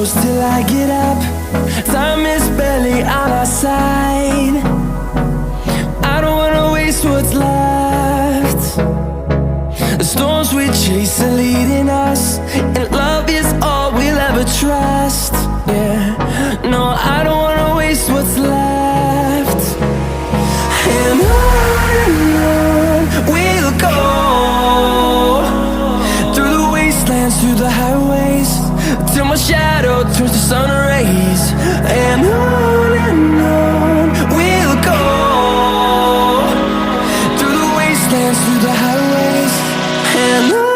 close till I get up. Time is barely on our side. I don't wanna waste what's left. The storms we chase are leading us, and love is all we'll ever trust. Yeah, no, I don't wanna waste what's left. And on we'll go, through the wastelands, through the highways, till my shadow turns to sun rays. And on we'll go, through the wastelands, through the highways, and on.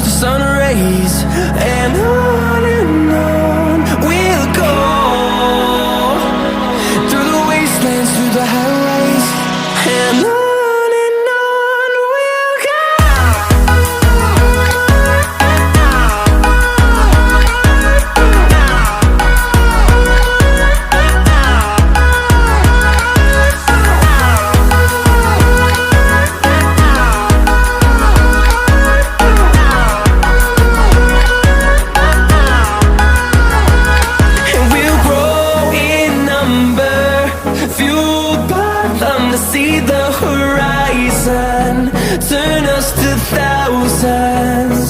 the sun rays, and on we'll go, through the wastelands, through the highways, and on we'll go. See the horizon, turn us to thousands,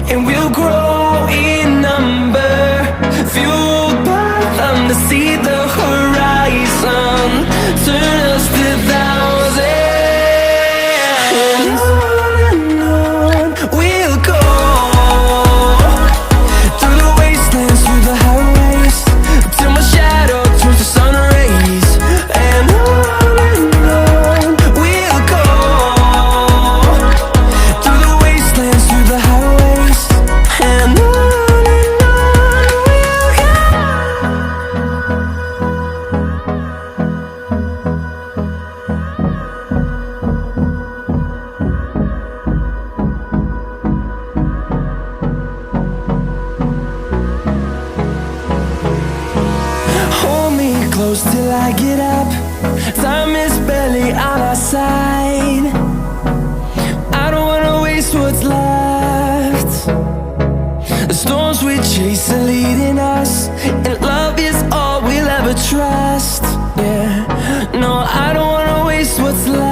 and we'll grow in number, fueled by them to see the horizon, turn us to thousands, and on we'll go, through the wastelands, through the highways, till my shadow turns to sun rays, and on close till I get up. Time is barely on our side. I don't wanna waste what's left. The storms we chase are leading us, and love is all we'll ever trust. Yeah, no, I don't wanna waste what's left.